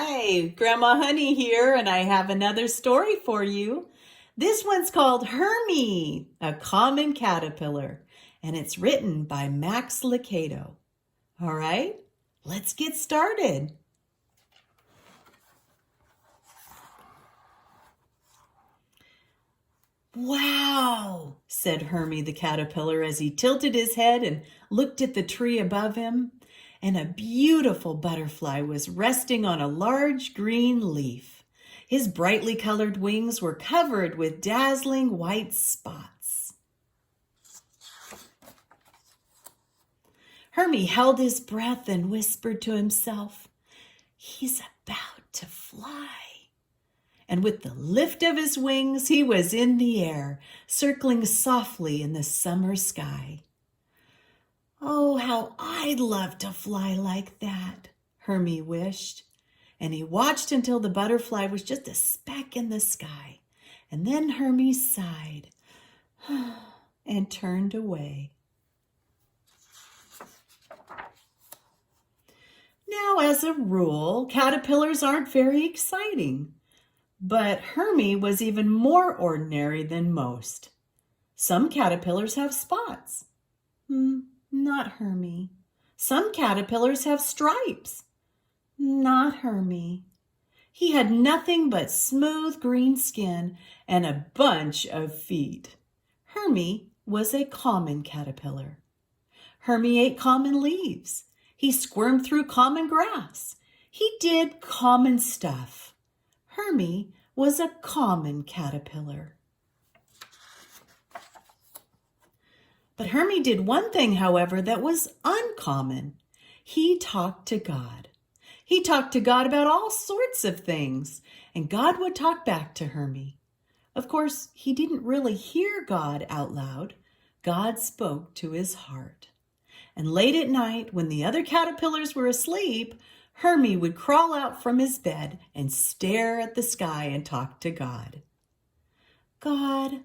Hi, Grandma Honey here, and I have another story for you. This one's called Hermie, a Common Caterpillar, and it's written by Max Lucado. All right, let's get started. Wow, said Hermie the caterpillar as he tilted his head and looked at the tree above him. And a beautiful butterfly was resting on a large green leaf. His brightly colored wings were covered with dazzling white spots. Hermie held his breath and whispered to himself, "He's about to fly." And with the lift of his wings, he was in the air, circling softly in the summer sky. "Oh, how I'd love to fly like that," Hermie wished. And he watched until the butterfly was just a speck in the sky. And then Hermie sighed and turned away. Now, as a rule, caterpillars aren't very exciting. But Hermie was even more ordinary than most. Some caterpillars have spots. Not Hermie. Some caterpillars have stripes. Not Hermie. He had nothing but smooth green skin and a bunch of feet. Hermie was a common caterpillar. Hermie ate common leaves. He squirmed through common grass. He did common stuff. Hermie was a common caterpillar. But Hermie did one thing, however, that was uncommon. He talked to God. He talked to God about all sorts of things, and God would talk back to Hermie. Of course, he didn't really hear God out loud. God spoke to his heart. And late at night, when the other caterpillars were asleep, Hermie would crawl out from his bed and stare at the sky and talk to God. "God,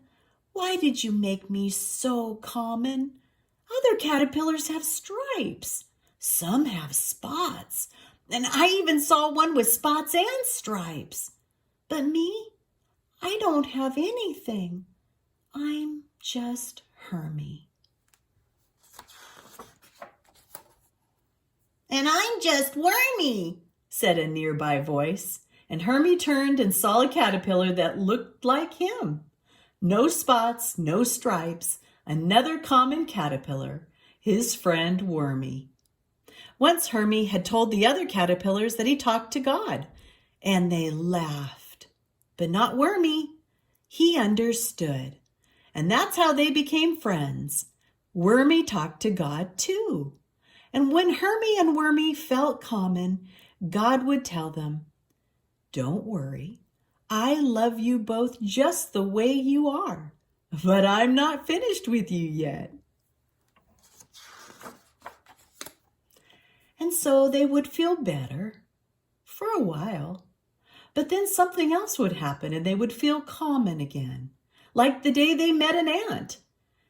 why did you make me so common? Other caterpillars have stripes. Some have spots. And I even saw one with spots and stripes. But me, I don't have anything. I'm just Hermie." "And I'm just Wormy," said a nearby voice, and Hermie turned and saw a caterpillar that looked like him. No spots, no stripes, another common caterpillar, his friend Wormy. Once Hermie had told the other caterpillars that he talked to God, and they laughed. But not Wormy. He understood, and that's how they became friends. Wormy talked to God too. And when Hermie and Wormy felt common, God would tell them, "Don't worry, I love you both just the way you are, but I'm not finished with you yet." And so they would feel better for a while. But then something else would happen and they would feel common again, like the day they met an ant.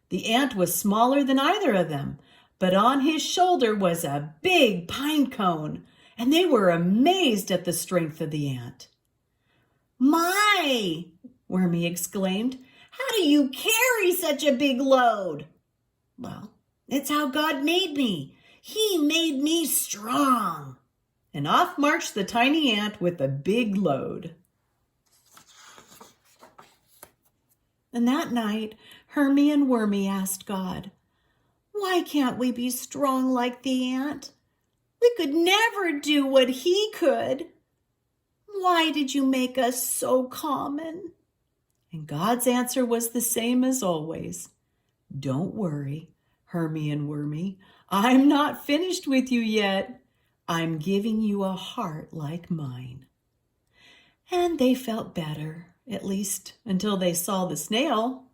The ant was smaller than either of them, but on his shoulder was a big pine cone, and they were amazed at the strength of the ant. "My!" Wormy exclaimed. "How do you carry such a big load?" "Well, it's how God made me. He made me strong." And off marched the tiny ant with the big load. And that night, Hermie and Wormy asked God, "Why can't we be strong like the ant? We could never do what he could. Why did you make us so common?" And God's answer was the same as always. "Don't worry, Hermie and Wormy. I'm not finished with you yet. I'm giving you a heart like mine." And they felt better, at least until they saw the snail.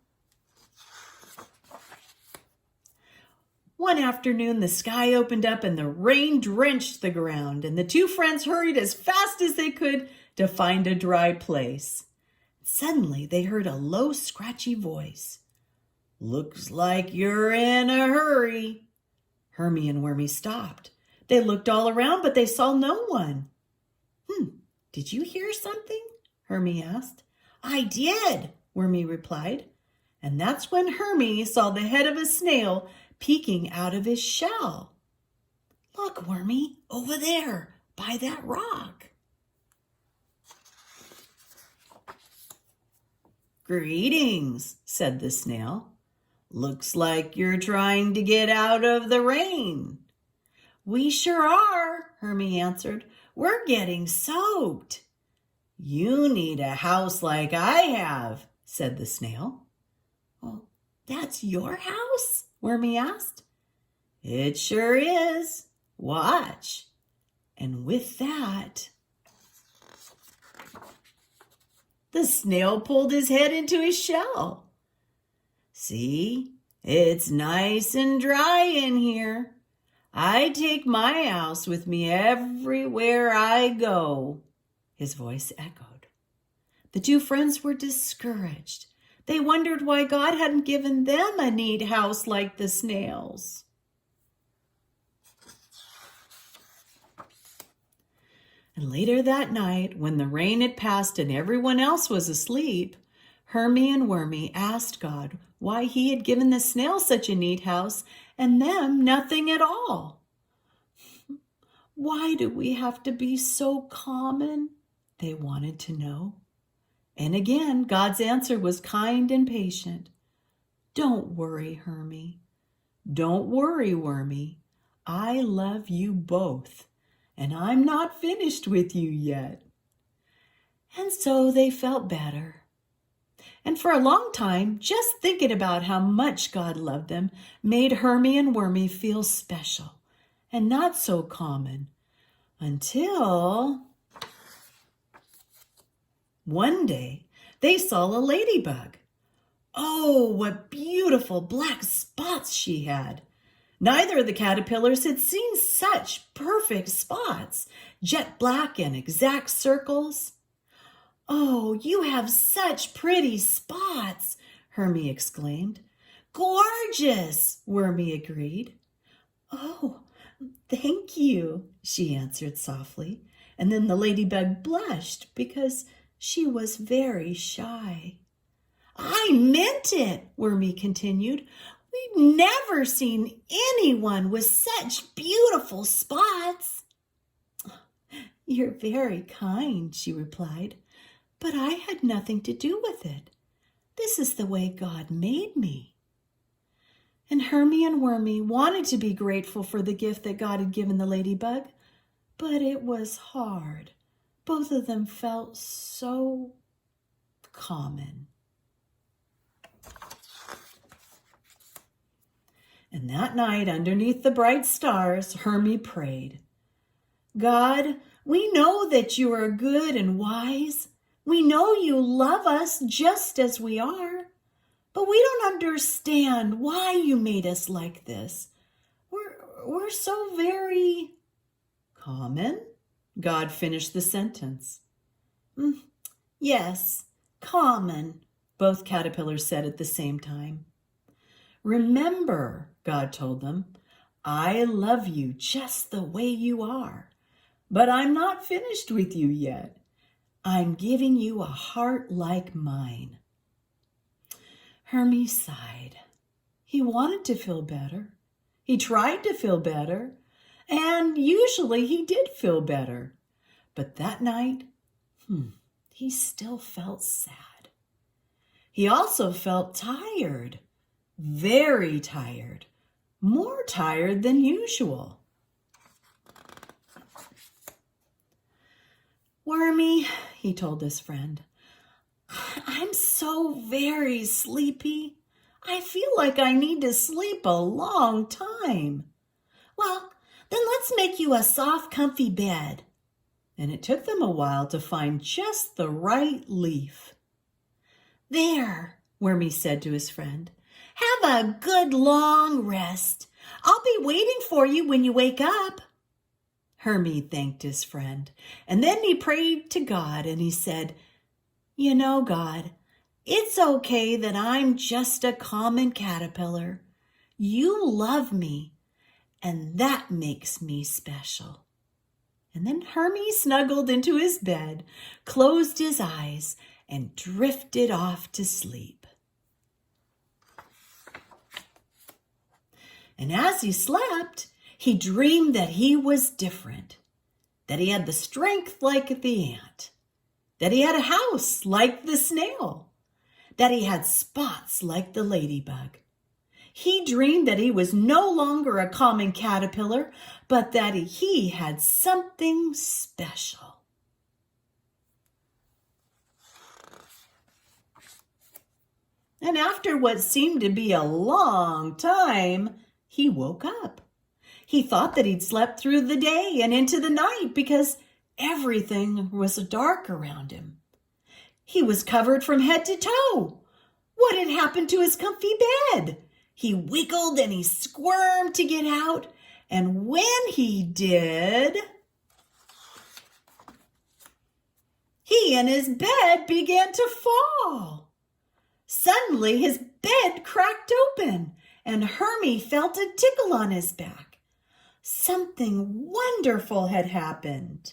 One afternoon, the sky opened up and the rain drenched the ground, and the two friends hurried as fast as they could to find a dry place. Suddenly, they heard a low, scratchy voice. "Looks like you're in a hurry." Hermie and Wormy stopped. They looked all around, but they saw no one. Did you hear something? Hermie asked. I did, Wormy replied. And that's when Hermie saw the head of a snail peeking out of his shell. Look, Wormy, over there, by that rock. Greetings, said the snail. Looks like you're trying to get out of the rain. We sure are, Hermie answered. We're getting soaked. You need a house like I have, said the snail. Well, that's your house? Wormy asked. It sure is. Watch. And with that, the snail pulled his head into his shell. See, it's nice and dry in here. I take my house with me everywhere I go. His voice echoed. The two friends were discouraged. They wondered why God hadn't given them a neat house like the snails. And later that night, when the rain had passed and everyone else was asleep, Hermie and Wormy asked God why he had given the snail such a neat house and them nothing at all. Why do we have to be so common? They wanted to know. And again, God's answer was kind and patient. Don't worry, Hermie. Don't worry, Wormy. I love you both, and I'm not finished with you yet. And so they felt better. And for a long time, just thinking about how much God loved them made Hermie and Wormy feel special and not so common. Until one day they saw a ladybug. Oh, what beautiful black spots she had. Neither of the caterpillars had seen such perfect spots, jet black and exact circles. Oh, you have such pretty spots, Hermie exclaimed. Gorgeous, Wormy agreed. Oh, thank you, she answered softly, and then the ladybug blushed because she was very shy. I meant it, Wormy continued. We've never seen anyone with such beautiful spots. You're very kind, she replied, but I had nothing to do with it. This is the way God made me. And Hermie and Wormy wanted to be grateful for the gift that God had given the ladybug, but it was hard. Both of them felt so common. And that night, underneath the bright stars, Hermie prayed, God, we know that you are good and wise. We know you love us just as we are, but we don't understand why you made us like this. We're so very common. God finished the sentence. Yes, common, both caterpillars said at the same time. Remember, God told them, I love you just the way you are, but I'm not finished with you yet. I'm giving you a heart like mine. Hermie sighed. He wanted to feel better. He tried to feel better, and usually he did feel better. But that night, he still felt sad. He also felt tired, very tired, more tired than usual. Wormy, he told his friend, I'm so very sleepy. I feel like I need to sleep a long time. Well, then let's make you a soft, comfy bed. And it took them a while to find just the right leaf. There, Wormy said to his friend, have a good long rest. I'll be waiting for you when you wake up. Hermie thanked his friend, and then he prayed to God and he said, You know, God, it's okay that I'm just a common caterpillar. You love me, and that makes me special. And then Hermie snuggled into his bed, closed his eyes, and drifted off to sleep. And as he slept, he dreamed that he was different, that he had the strength like the ant, that he had a house like the snail, that he had spots like the ladybug. He dreamed that he was no longer a common caterpillar, but that he had something special. And after what seemed to be a long time, he woke up. He thought that he'd slept through the day and into the night because everything was dark around him. He was covered from head to toe. What had happened to his comfy bed? He wiggled and he squirmed to get out, and when he did, he and his bed began to fall. Suddenly his bed cracked open, and Hermie felt a tickle on his back. Something wonderful had happened.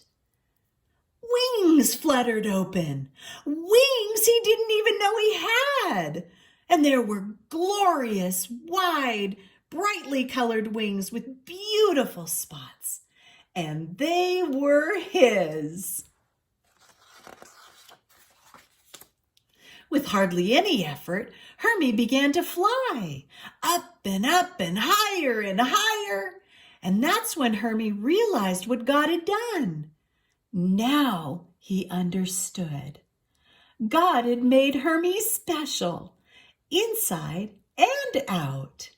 Wings fluttered open, wings he didn't even know he had. And there were glorious, wide, brightly colored wings with beautiful spots. And they were his. With hardly any effort, Hermie began to fly, up and higher and higher. And that's when Hermie realized what God had done. Now he understood. God had made Hermie special, inside and out.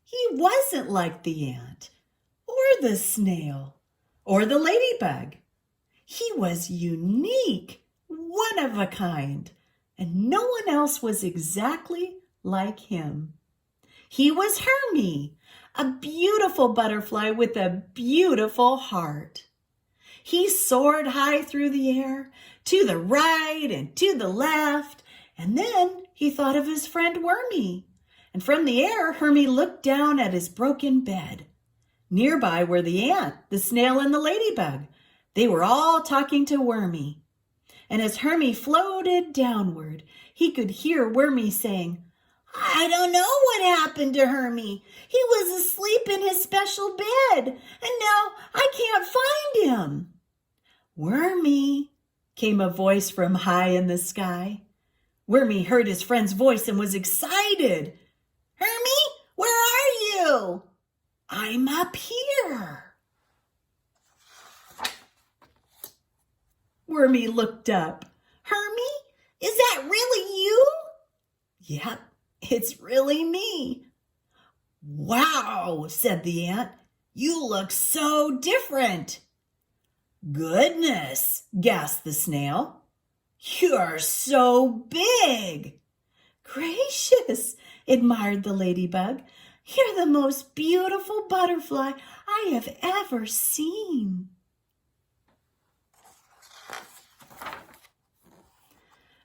He wasn't like the ant, or the snail, or the ladybug. He was unique, one of a kind, and no one else was exactly like him. He was Hermie, a beautiful butterfly with a beautiful heart. He soared high through the air, to the right and to the left, and then he thought of his friend Wormy. And from the air, Hermie looked down at his broken bed. Nearby were the ant, the snail, and the ladybug. They were all talking to Wormy. And as Hermie floated downward, he could hear Wormy saying, "I don't know what happened to Hermie. He was asleep in his special bed, and now I can't find him." "Wormy," came a voice from high in the sky. Wormy heard his friend's voice and was excited. "Hermie, where are you?" "I'm up here." Wormy looked up. "Hermie, is that really you?" "Yep, it's really me." "Wow," said the ant. "You look so different." "Goodness," gasped the snail. "You're so big." "Gracious," admired the ladybug. "You're the most beautiful butterfly I have ever seen."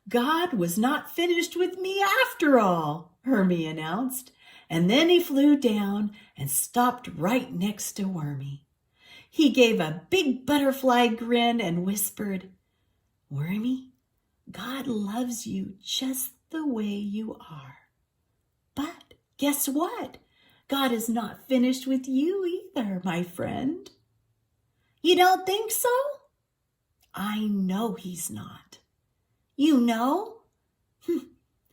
"God was not finished with me after all," Hermie announced. And then he flew down and stopped right next to Wormy. He gave a big butterfly grin and whispered, "Wormy, God loves you just the way you are. But guess what? God is not finished with you either, my friend." "You don't think so?" "I know he's not." "You know?"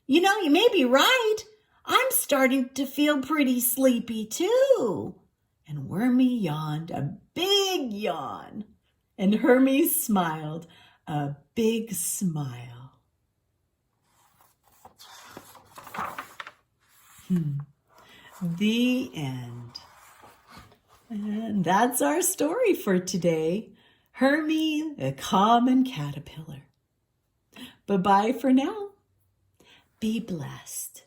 "You know, you may be right. I'm starting to feel pretty sleepy too." And Wormy yawned a big yawn, and Hermie smiled a big smile. The end. And that's our story for today. Hermie, the Common Caterpillar. Bye-bye for now. Be blessed.